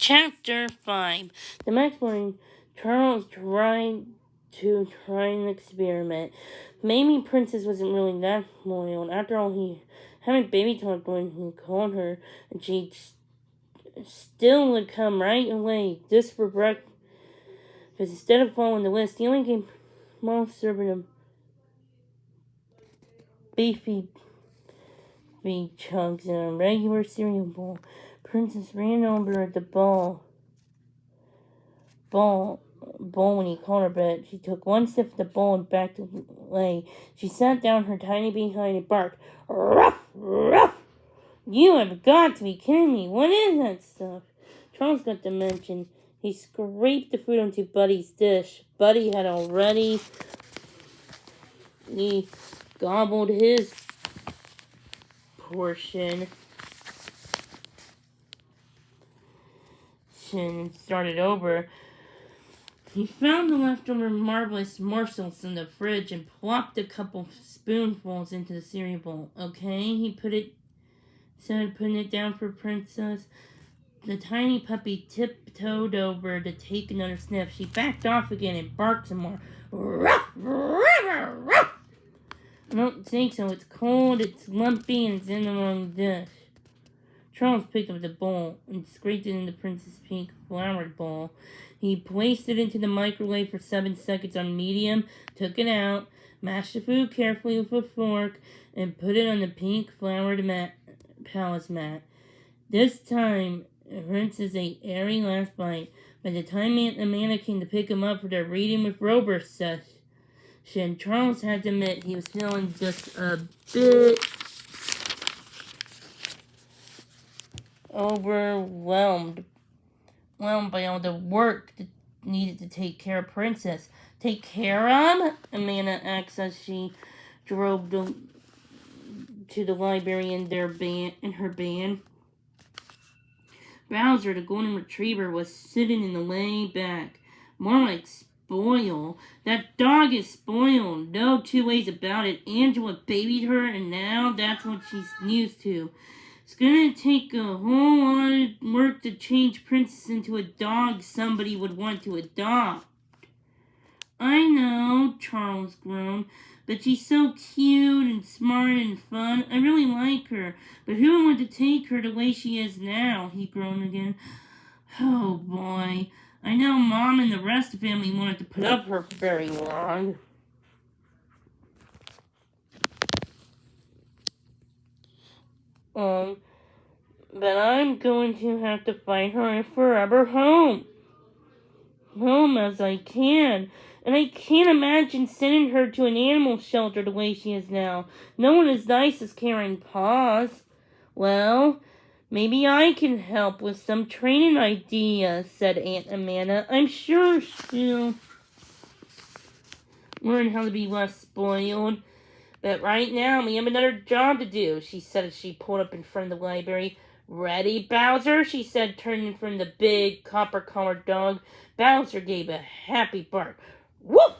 Chapter 5. The next morning, Charles tried an experiment. Maybe Princess wasn't really that loyal, and after all, he hadn't baby talked when he called her, and she still would come right away just for breakfast. Because instead of following the list, he only gave Mom serving him beefy chunks in a regular cereal bowl. Princess ran over at the bowl when he called her, but she took one sip of the bowl and backed away. She sat down her tiny behind and barked, "Ruff, ruff! You have got to be kidding me. What is that stuff?" Charles got to mention. He scraped the food onto Buddy's dish. Buddy had already gobbled his portion and started over. He found the leftover marvelous morsels in the fridge and plopped a couple spoonfuls into the cereal bowl. "Okay," he started putting it down for Princess. The tiny puppy tiptoed over to take another sniff. She backed off again and barked some more. "Ruff, ruff, ruff! I don't think so. It's cold, it's lumpy, and it's in the wrong dish." Charles picked up the bowl and scraped it in the Princess' pink flowered bowl. He placed it into the microwave for 7 seconds on medium, took it out, mashed the food carefully with a fork, and put it on the pink flowered palace mat. This time, Princess ate every last bite. By the time Aunt Amanda came to pick him up for their reading with Rover session, Charles had to admit he was feeling just a bit overwhelmed by all the work that needed to take care of Princess. "Take care of?" Amanda asked as she drove to the library in her van. Bowser, the golden retriever, was sitting in the way back. More like spoiled. "That dog is spoiled. No two ways about it. Angela babied her, and now that's what she's used to. It's gonna take a whole lot of work to change Princess into a dog somebody would want to adopt." "I know," Charles groaned, "but she's so cute and smart and fun. I really like her. But who would want to take her the way she is now?" He groaned again. "Oh boy. I know Mom and the rest of the family wanted to put up her for very long." But I'm going to have to find her a forever home as I can. And I can't imagine sending her to an animal shelter the way she is now. No one as nice as Karen Paws. "Well, maybe I can help with some training ideas," said Aunt Amanda. "I'm sure she'll learn how to be less spoiled. But right now, we have another job to do," she said as she pulled up in front of the library. "Ready, Bowser?" she said, turning from the big copper-collared dog. Bowser gave a happy bark. "Woof!"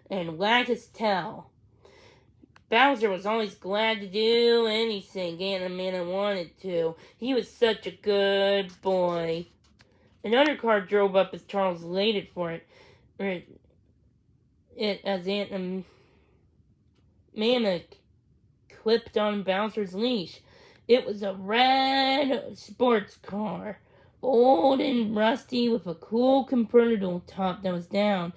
and wagged his tail. Bowser was always glad to do anything Aunt Amanda wanted to. He was such a good boy. Another car drove up as Charles waited for it. As Aunt Amanda clipped on Bowser's leash. It was a red sports car, old and rusty, with a cool convertible top that was down,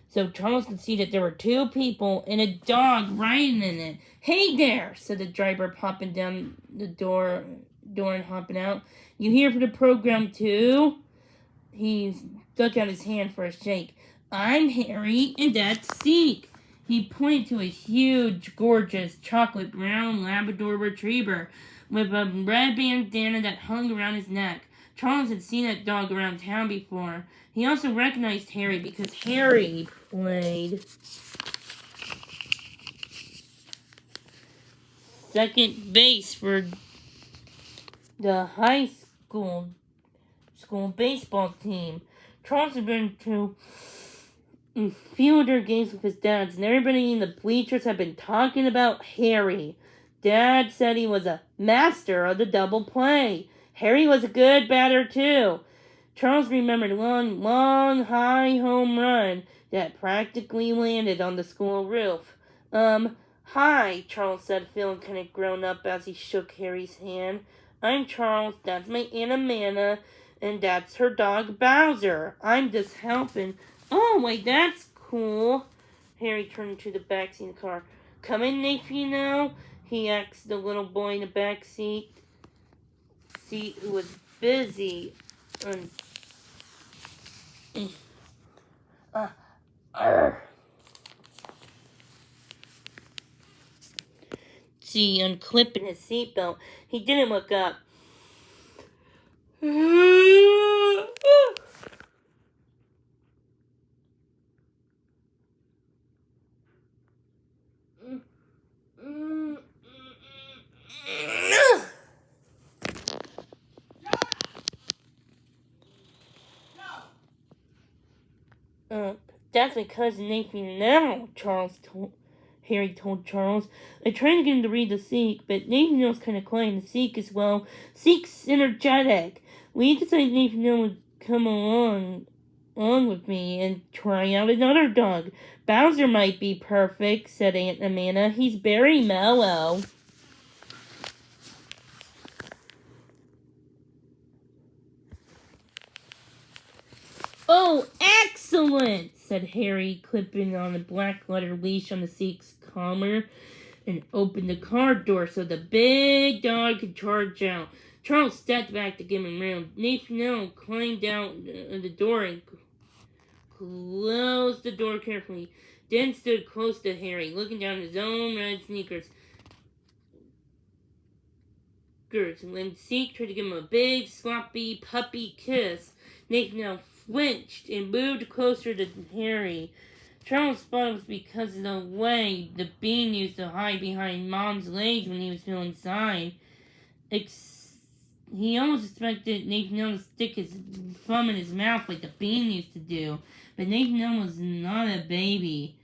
so Charles could see that there were 2 people and a dog riding in it. "Hey there," said the driver, popping down the door and hopping out. "You here for the program too?" He stuck out his hand for a shake. "I'm Harry, and that's Zeke." He pointed to a huge, gorgeous, chocolate brown Labrador retriever with a red bandana that hung around his neck. Charles had seen that dog around town before. He also recognized Harry because Harry played second base for the high school baseball team. Charles had been to fielder games with his dad, and everybody in the bleachers had been talking about Harry. Dad said he was a master of the double play. Harry was a good batter too. Charles remembered one long, high home run that practically landed on the school roof. Hi, Charles said, feeling kind of grown up as he shook Harry's hand. I'm Charles, that's my Aunt Amanda, and that's her dog Bowser. I'm just helping. Oh, wait, that's cool. Harry turned to the backseat of the car. Come in, Nathaniel, he asked the little boy in the back seat who was busy. Unclipping his seatbelt. He didn't look up. That's my cousin Nathan now, Harry told Charles. I tried to get him to read the Seek, but Nathaniel's kind of quiet, and Seek's energetic. We decided Nathaniel would come along with me and try out another dog. Bowser might be perfect, said Aunt Amanda. He's very mellow. Oh, excellent, said Harry, clipping on the black leather leash on the Seek's collar and opened the car door so the big dog could charge out. Charles stepped back to give him room. Nathaniel climbed out the door and closed the door carefully, then stood close to Harry, looking down his own red sneakers. When Seek tried to give him a big, sloppy, puppy kiss, Nathaniel flinched and moved closer to Harry. Charles thought it was because of the way the bean used to hide behind Mom's legs when he was feeling inside. He almost expected Nathaniel to stick his thumb in his mouth like the bean used to do. But Nathaniel was not a baby.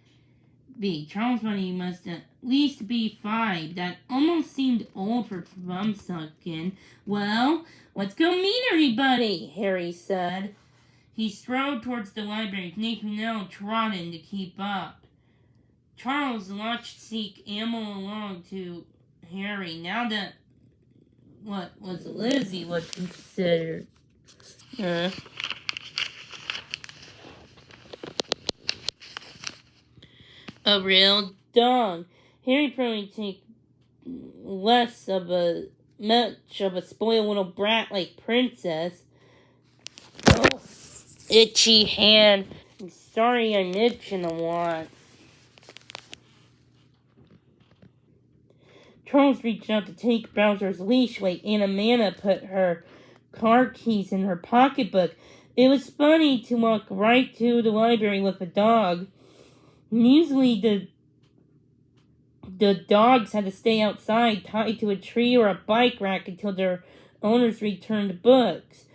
Charles thought he must at least be 5. That almost seemed old for thumb sucking. Well, let's go meet everybody, Harry said. He strode towards the library, Nathaniel trotting to keep up. Charles watched Seek amble along to Harry. Now that what was Lizzie was considered a real dog, Harry probably take much of a spoiled little brat like Princess. Oh, itchy hand. I'm sorry I'm itching a lot. Charles reached out to take Bowser's leash while Aunt Amanda put her car keys in her pocketbook. It was funny to walk right to the library with a dog. Usually the dogs had to stay outside tied to a tree or a bike rack until their owners returned books.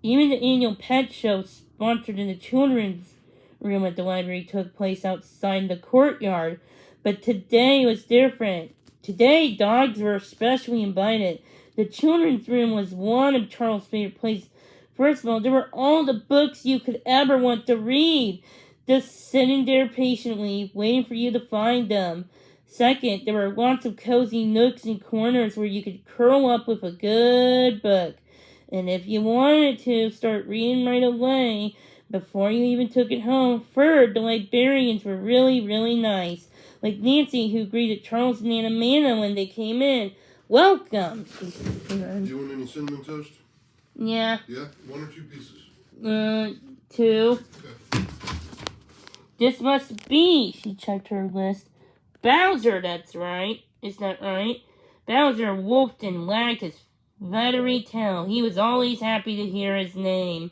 Even the annual pet show sponsored in the children's room at the library took place outside the courtyard. But today was different. Today, dogs were especially invited. The children's room was one of Charles' favorite places. First of all, there were all the books you could ever want to read, just sitting there patiently, waiting for you to find them. Second, there were lots of cozy nooks and corners where you could curl up with a good book. And if you wanted to start reading right away, before you even took it home, the librarians were really, really nice. Like Nancy, who greeted Charles and Aunt Amanda when they came in. Welcome. Do you want any cinnamon toast? Yeah. Yeah? 1 or 2 pieces? 2. Okay. This must be, she checked her list. Bowser, that's right. Is that right? Bowser wolfed and wagged his feathery tail. He was always happy to hear his name.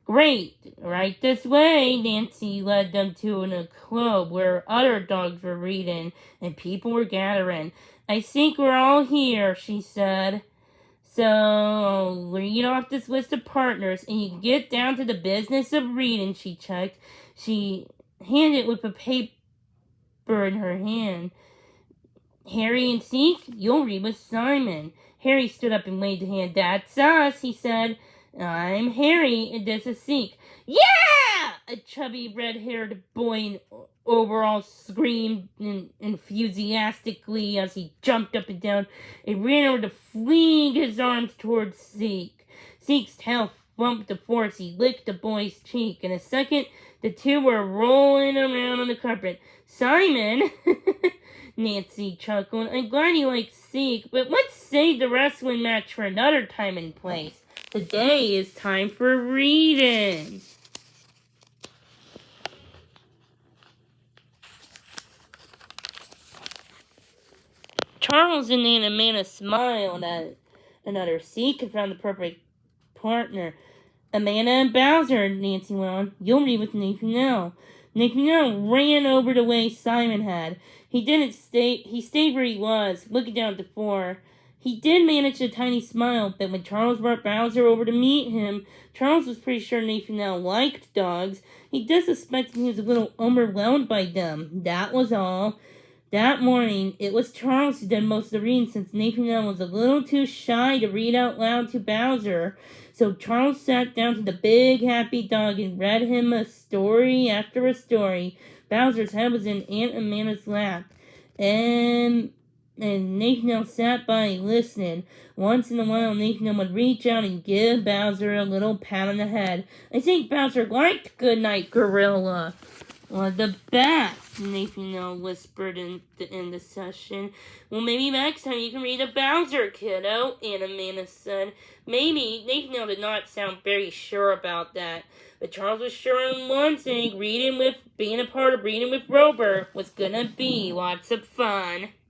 Great! Right this way, Nancy led them to a club where other dogs were reading and people were gathering. I think we're all here, she said. So, read off this list of partners and you can get down to the business of reading, she checked. She handed it with a paper in her hand. Harry and Seek, you'll read with Simon. Harry stood up and waved a hand. That's us, he said. I'm Harry, and this is Zeke. Yeah! A chubby red-haired boy in overalls screamed enthusiastically as he jumped up and down and ran over to fling his arms towards Zeke. Zeke's tail thumped the floor as he licked the boy's cheek. In a second, the two were rolling around on the carpet. Simon, Nancy chuckled, I'm glad you like Zeke, but let's save the wrestling match for another time and place. Today is time for reading. Charles and Amanda smiled at another. Zeke had found the perfect partner. Amanda and Bowser, Nancy went on. You'll read with Nathaniel. Nathaniel ran over the way Simon had. He stayed where he was, looking down at the floor. He did manage a tiny smile, but when Charles brought Bowser over to meet him, Charles was pretty sure Nathaniel liked dogs. He did suspect he was a little overwhelmed by them. That was all. That morning, it was Charles who did most of the reading since Nathaniel was a little too shy to read out loud to Bowser. So Charles sat down to the big happy dog and read him a story after a story. Bowser's head was in Aunt Amanda's lap. And Nathaniel sat by listening. Once in a while, Nathaniel would reach out and give Bowser a little pat on the head. I think Bowser liked Goodnight Gorilla. Well, the best, Nathaniel whispered in the session. Well, maybe next time you can read a Bowser, kiddo, Aunt Amanda said. Maybe. Nathaniel did not sound very sure about that. But Charles was sure in one thing, being a part of Reading with Rover was gonna be lots of fun.